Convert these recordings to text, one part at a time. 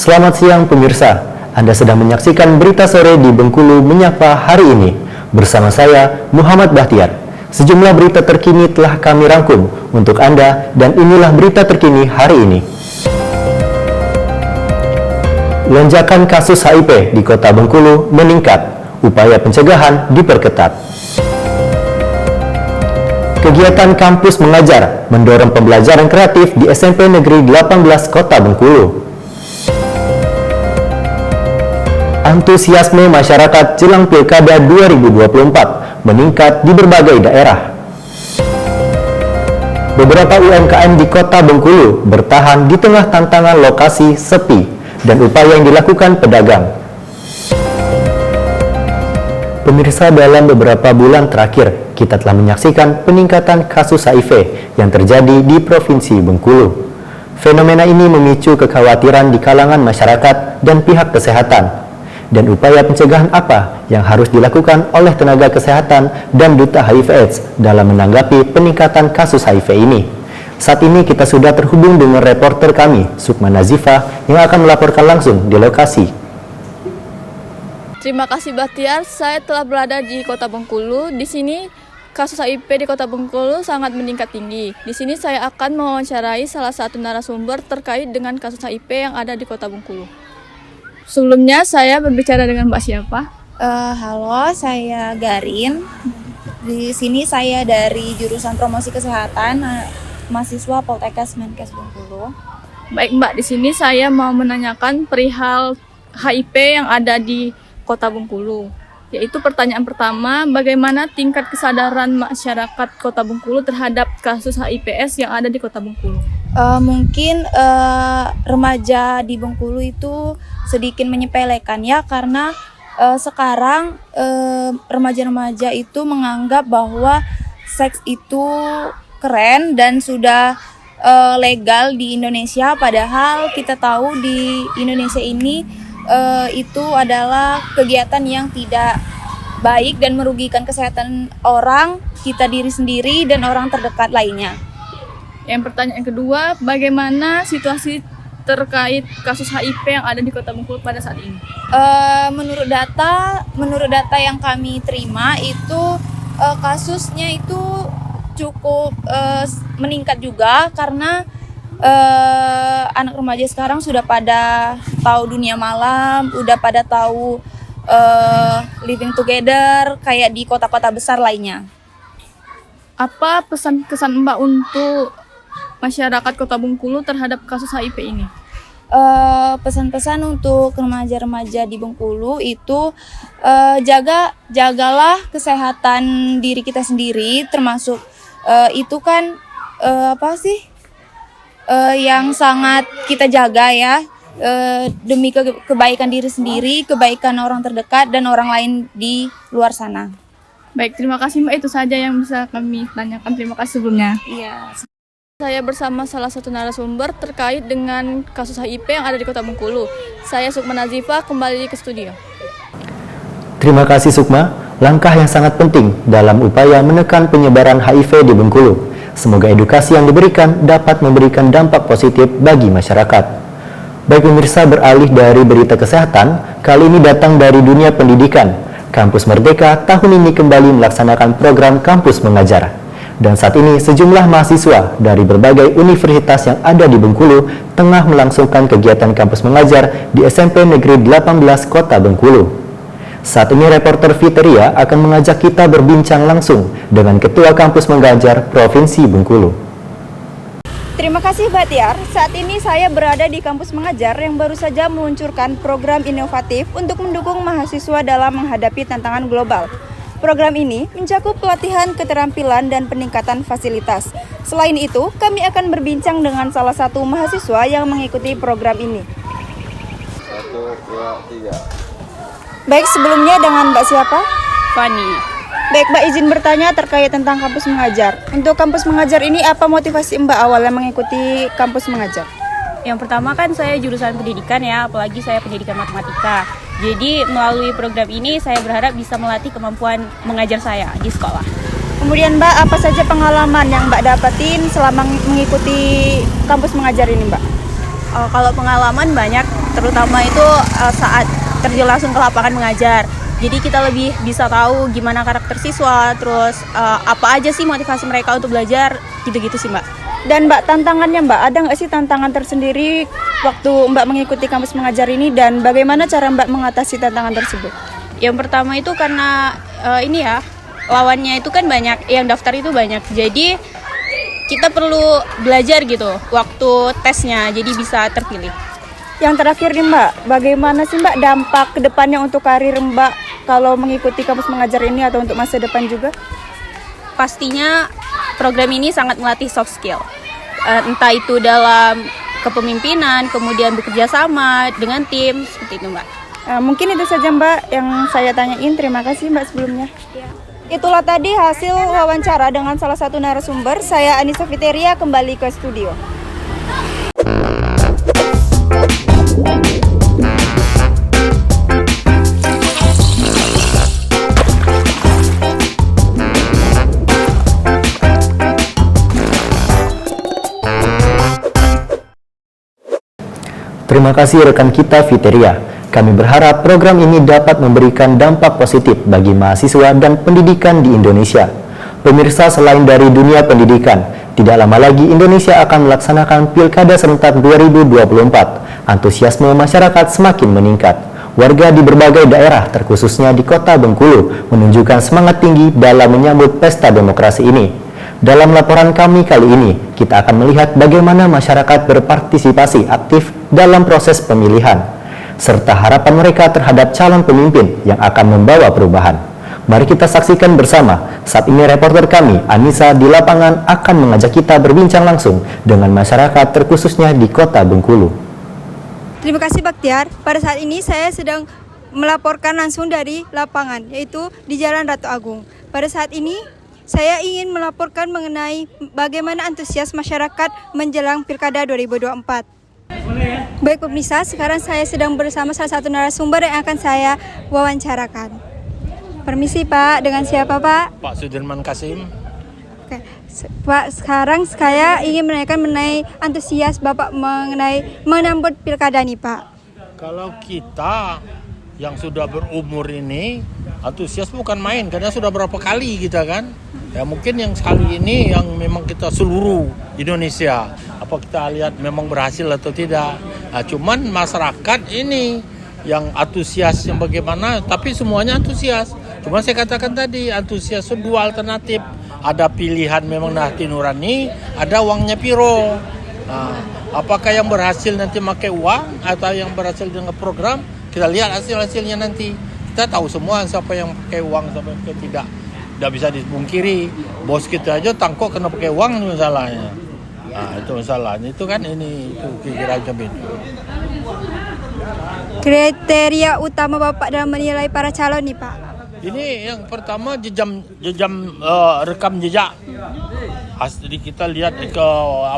Selamat siang pemirsa, Anda sedang menyaksikan berita sore di Bengkulu Menyapa hari ini. Bersama saya, Muhammad Bahtiar. Sejumlah berita terkini telah kami rangkum untuk Anda dan inilah berita terkini hari ini. Lonjakan kasus HIV di Kota Bengkulu meningkat, upaya pencegahan diperketat. Kegiatan kampus mengajar mendorong pembelajaran kreatif di SMP Negeri 18 Kota Bengkulu. Antusiasme masyarakat jelang Pilkada 2024 meningkat di berbagai daerah. Beberapa UMKM di Kota Bengkulu bertahan di tengah tantangan lokasi sepi dan upaya yang dilakukan pedagang. Pemirsa, dalam beberapa bulan terakhir, kita telah menyaksikan peningkatan kasus HIV yang terjadi di Provinsi Bengkulu. Fenomena ini memicu kekhawatiran di kalangan masyarakat dan pihak kesehatan. Dan upaya pencegahan apa yang harus dilakukan oleh tenaga kesehatan dan duta HIV/AIDS dalam menanggapi peningkatan kasus HIV ini? Saat ini kita sudah terhubung dengan reporter kami, Sukma Nazifah, yang akan melaporkan langsung di lokasi. Terima kasih Bahtiar, saya telah berada di Kota Bengkulu. Di sini kasus HIV di Kota Bengkulu sangat meningkat tinggi. Di sini saya akan mewawancarai salah satu narasumber terkait dengan kasus HIV yang ada di Kota Bengkulu. Sebelumnya saya berbicara dengan Mbak siapa? Halo, saya Garin. Di sini saya dari jurusan promosi kesehatan, mahasiswa Poltekkes Menkes Bengkulu. Baik Mbak, di sini saya mau menanyakan perihal HIV yang ada di Kota Bengkulu. Yaitu pertanyaan pertama, bagaimana tingkat kesadaran masyarakat Kota Bengkulu terhadap kasus HIV/AIDS yang ada di Kota Bengkulu? Mungkin remaja di Bengkulu itu sedikit menyepelekan ya, karena sekarang remaja-remaja itu menganggap bahwa seks itu keren dan sudah legal di Indonesia, padahal kita tahu di Indonesia ini itu adalah kegiatan yang tidak baik dan merugikan kesehatan orang, kita diri sendiri dan orang terdekat lainnya. Yang pertanyaan kedua, bagaimana situasi terkait kasus HIV yang ada di Kota Bengkulu pada saat ini? Menurut data yang kami terima itu kasusnya itu cukup meningkat juga, karena anak remaja sekarang sudah pada tahu dunia malam, udah pada tahu living together kayak di kota-kota besar lainnya. Apa pesan-kesan Mbak untuk masyarakat Kota Bengkulu terhadap kasus HIV ini? Pesan-pesan untuk remaja-remaja di Bengkulu itu jagalah kesehatan diri kita sendiri, termasuk itu kan yang sangat kita jaga ya, demi kebaikan diri sendiri, kebaikan orang terdekat dan orang lain di luar sana. Baik, terima kasih Mbak, itu saja yang bisa kami tanyakan. Terima kasih sebelumnya. Iya. Saya bersama salah satu narasumber terkait dengan kasus HIV yang ada di Kota Bengkulu. Saya Sukma Nazifah, kembali ke studio. Terima kasih Sukma, langkah yang sangat penting dalam upaya menekan penyebaran HIV di Bengkulu. Semoga edukasi yang diberikan dapat memberikan dampak positif bagi masyarakat. Baik pemirsa, beralih dari berita kesehatan, kali ini datang dari dunia pendidikan. Kampus Merdeka tahun ini kembali melaksanakan program kampus mengajar. Dan saat ini sejumlah mahasiswa dari berbagai universitas yang ada di Bengkulu tengah melangsungkan kegiatan kampus mengajar di SMP Negeri 18 Kota Bengkulu. Saat ini reporter Fiteria akan mengajak kita berbincang langsung dengan Ketua Kampus Mengajar Provinsi Bengkulu. Terima kasih Bahtiar. Saat ini saya berada di Kampus Mengajar yang baru saja meluncurkan program inovatif untuk mendukung mahasiswa dalam menghadapi tantangan global. Program ini mencakup pelatihan keterampilan dan peningkatan fasilitas. Selain itu, kami akan berbincang dengan salah satu mahasiswa yang mengikuti program ini. 1, 2, 3. Baik, sebelumnya dengan Mbak siapa? Fani. Baik, Mbak izin bertanya terkait tentang kampus mengajar. Untuk kampus mengajar ini apa motivasi Mbak awalnya mengikuti kampus mengajar? Yang pertama kan saya jurusan pendidikan ya, apalagi saya pendidikan matematika. Jadi melalui program ini saya berharap bisa melatih kemampuan mengajar saya di sekolah. Kemudian Mbak, apa saja pengalaman yang Mbak dapatin selama mengikuti kampus mengajar ini Mbak? Kalau pengalaman banyak, terutama itu saat terjun langsung ke lapangan mengajar. Jadi kita lebih bisa tahu gimana karakter siswa, terus apa aja sih motivasi mereka untuk belajar, gitu-gitu sih Mbak. Dan Mbak, tantangannya Mbak, ada nggak sih tantangan tersendiri waktu Mbak mengikuti kampus mengajar ini, dan bagaimana cara Mbak mengatasi tantangan tersebut? Yang pertama itu karena lawannya itu kan banyak, yang daftar itu banyak. Jadi kita perlu belajar gitu waktu tesnya, jadi bisa terpilih. Yang terakhir nih Mbak, bagaimana sih Mbak dampak kedepannya untuk karir Mbak kalau mengikuti kampus mengajar ini atau untuk masa depan juga? Pastinya program ini sangat melatih soft skill. Entah itu dalam kepemimpinan, kemudian bekerja sama dengan tim, seperti itu Mbak. Mungkin itu saja Mbak yang saya tanyain. Terima kasih Mbak sebelumnya. Itulah tadi hasil wawancara dengan salah satu narasumber. Saya Anissa Fiteria, kembali ke studio. Terima kasih rekan kita Fiteria. Kami berharap program ini dapat memberikan dampak positif bagi mahasiswa dan pendidikan di Indonesia. Pemirsa, selain dari dunia pendidikan, tidak lama lagi Indonesia akan melaksanakan Pilkada Serentak 2024. Antusiasme masyarakat semakin meningkat. Warga di berbagai daerah, terkhususnya di Kota Bengkulu, menunjukkan semangat tinggi dalam menyambut pesta demokrasi ini. Dalam laporan kami kali ini, kita akan melihat bagaimana masyarakat berpartisipasi aktif dalam proses pemilihan, serta harapan mereka terhadap calon pemimpin yang akan membawa perubahan. Mari kita saksikan bersama. Saat ini reporter kami, Anissa, di lapangan akan mengajak kita berbincang langsung dengan masyarakat, terkhususnya di Kota Bengkulu. Terima kasih Baktiar. Pada saat ini saya sedang melaporkan langsung dari lapangan, yaitu di Jalan Ratu Agung. Pada saat ini saya ingin melaporkan mengenai bagaimana antusias masyarakat menjelang Pilkada 2024. Baik pemirsa, sekarang saya sedang bersama salah satu narasumber yang akan saya wawancarakan. Permisi Pak, dengan siapa Pak? Pak Sudirman Kasim. Oke, Pak, sekarang saya ingin menanyakan mengenai antusias Bapak mengenai menambut Pilkada nih Pak. Kalau kita yang sudah berumur ini, antusias bukan main, karena sudah berapa kali kita kan. Ya mungkin yang sekali ini yang memang kita seluruh Indonesia. Apa kita lihat memang berhasil atau tidak. Nah, cuman masyarakat ini yang antusias yang bagaimana, tapi semuanya antusias. Cuma saya katakan tadi, antusias itu dua alternatif. Ada pilihan memang hati nurani, ada uangnya piro. Nah, apakah yang berhasil nanti pakai uang atau yang berhasil dengan program, kita lihat hasil-hasilnya nanti. Kita tahu semua siapa yang pakai uang, siapa yang pakai tidak. Tidak bisa dipungkiri, bos kita aja tangkok kena pakai uang itu masalahnya. Nah, itu masalahnya, itu kan ini itu kira-kira beda. Kriteria utama Bapak dalam menilai para calon nih Pak? Ini yang pertama jejam rekam jejak. Jadi kita lihat ke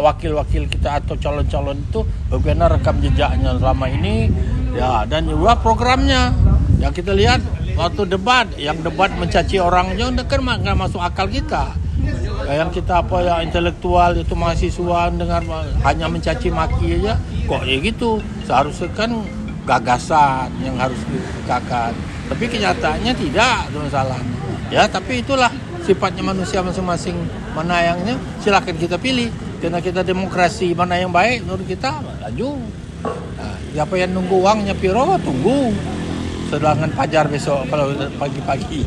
wakil-wakil kita atau calon-calon itu bagaimana rekam jejaknya selama ini, ya, dan juga programnya. Yang kita lihat waktu debat, yang debat mencaci orang aja kan nggak masuk akal kita. Yang kita ya intelektual itu mahasiswa dengar hanya mencaci maki aja, kok ya gitu. Seharusnya kan gagasan yang harus dikatakan. Tapi kenyataannya tidak, itu masalah. Ya, tapi itulah sifatnya manusia masing-masing. Mana yangnya silakan kita pilih. Karena kita demokrasi, mana yang baik menurut kita lanjut. Nah, siapa yang nunggu uangnya piro tunggu. Sedangkan pajar besok kalau pagi-pagi.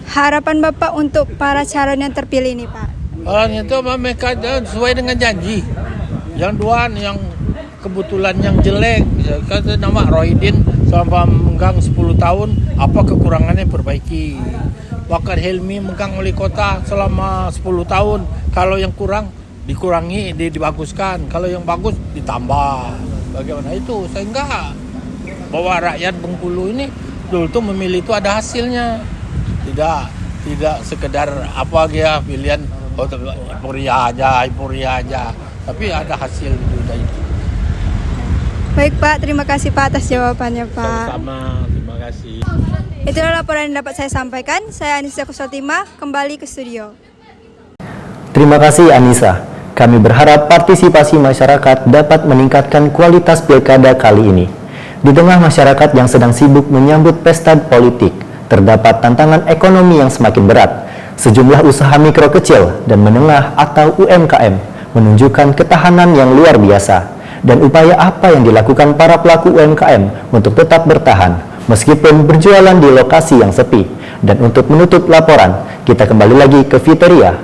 Harapan Bapak untuk para calon yang terpilih ini Pak? Itu mereka sesuai dengan janji. Yang dua yang kebetulan yang jelek, kata nama Rohidin selama megang 10 tahun, apa kekurangannya perbaiki. Wakar Helmi megang wali kota selama 10 tahun, kalau yang kurang dikurangi, dibaguskan, kalau yang bagus ditambah. Bagaimana itu? Sehingga bahwa rakyat Bengkulu ini betul-betul memilih itu ada hasilnya. Tidak sekedar apa dia pilihan Ipuria aja, tapi ada hasil dari itu. Baik Pak, terima kasih Pak atas jawabannya Pak. Sama-sama, terima kasih. Itulah laporan yang dapat saya sampaikan. Saya Anissa Kusotima, kembali ke studio. Terima kasih Anissa. Kami berharap partisipasi masyarakat dapat meningkatkan kualitas pilkada kali ini. Di tengah masyarakat yang sedang sibuk menyambut pesta politik, terdapat tantangan ekonomi yang semakin berat. Sejumlah usaha mikro kecil dan menengah atau UMKM menunjukkan ketahanan yang luar biasa. Dan upaya apa yang dilakukan para pelaku UMKM untuk tetap bertahan meskipun berjualan di lokasi yang sepi. Dan untuk menutup laporan, kita kembali lagi ke Fiteria.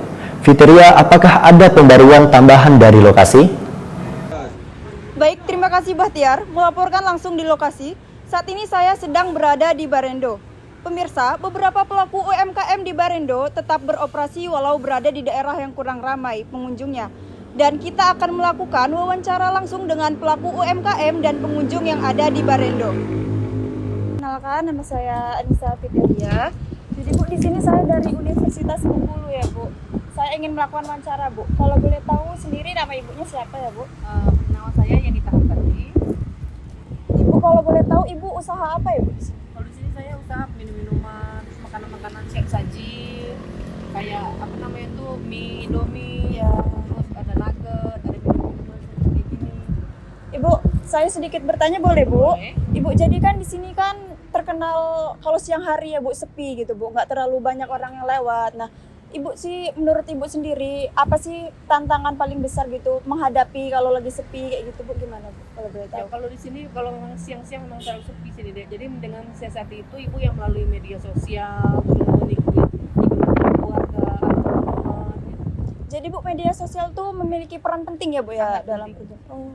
Fiteria, apakah ada pembaruan tambahan dari lokasi? Baik, terima kasih Bahtiar melaporkan langsung di lokasi. Saat ini saya sedang berada di Barendo. Pemirsa, beberapa pelaku UMKM di Barendo tetap beroperasi walau berada di daerah yang kurang ramai pengunjungnya. Dan kita akan melakukan wawancara langsung dengan pelaku UMKM dan pengunjung yang ada di Barendo. Kenalkan, nama saya Anissa Fiteria. Jadi Bu, di sini saya dari Universitas Bengkulu ya Bu. Saya ingin melakukan wawancara Bu. Kalau boleh tahu sendiri nama ibunya siapa ya Bu? Nama saya Yanita Hartati. Ibu kalau boleh tahu ibu usaha apa ya Bu? Kalau di sini saya usaha minum-minuman, makanan-makanan siap saji, kayak apa namanya tuh mie, indomie, Ya. terus ada nugget, ada minuman seperti gini. Ibu, saya sedikit bertanya boleh Bu? Boleh. Ibu, jadi kan di sini kan terkenal kalau siang hari ya Bu sepi gitu Bu, nggak terlalu banyak orang yang lewat. Nah, Ibu sih menurut Ibu sendiri apa sih tantangan paling besar gitu menghadapi kalau lagi sepi kayak gitu Bu, gimana Bu kalau boleh Ya, tahu? kalau di sini kalau memang siang-siang memang terlalu sepi sih Dek. Jadi dengan siasati itu ibu yang melalui media sosial, melalui keluarga, teman-teman. Gitu. Jadi Bu, media sosial tuh memiliki peran penting ya Bu ya Sangat dalam penting. kerja. Oh.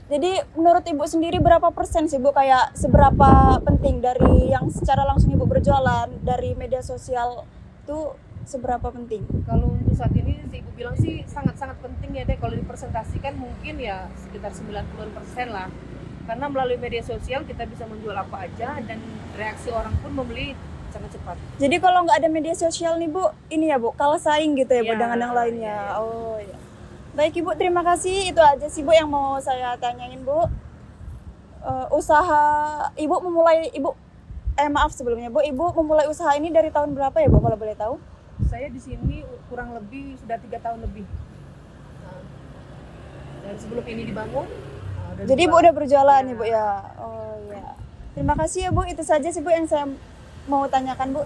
Jadi menurut Ibu sendiri berapa persen sih Bu kayak seberapa penting dari yang secara langsung Ibu berjualan dari media sosial tuh seberapa penting? Kalau untuk saat ini sih ibu bilang sih sangat-sangat penting ya Dek. Kalau dipresentasikan mungkin ya sekitar 90% lah. Karena melalui media sosial kita bisa menjual apa aja dan reaksi orang pun membeli sangat cepat. Jadi kalau nggak ada media sosial nih Bu, ini ya Bu, kalah saing gitu ya Bu Ya, dengan yang lainnya. ya. Oh ya. Baik Ibu, terima kasih. Itu aja sih Bu yang mau saya tanyain Bu. Usaha Ibu memulai maaf sebelumnya Bu, Ibu memulai usaha ini dari tahun berapa ya Bu kalau boleh tahu? Saya di sini kurang lebih sudah 3 tahun lebih. Nah, dan sebelum ini dibangun. Jadi Ibu udah berjualan ya Bu ya. Oh ya. Terima kasih ya Bu, itu saja sih Bu yang saya mau tanyakan Bu.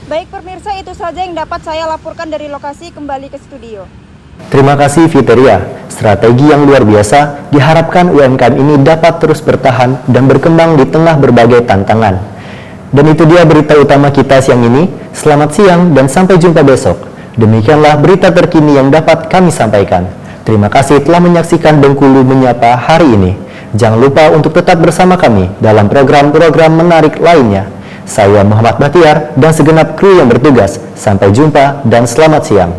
Baik pemirsa, itu saja yang dapat saya laporkan dari lokasi. Kembali ke studio. Terima kasih Fiteria. Strategi yang luar biasa diharapkan UMKM ini dapat terus bertahan dan berkembang di tengah berbagai tantangan. Dan itu dia berita utama kita siang ini. Selamat siang dan sampai jumpa besok. Demikianlah berita terkini yang dapat kami sampaikan. Terima kasih telah menyaksikan Bengkulu Menyapa hari ini. Jangan lupa untuk tetap bersama kami dalam program-program menarik lainnya. Saya Muhammad Bahtiar dan segenap kru yang bertugas. Sampai jumpa dan selamat siang.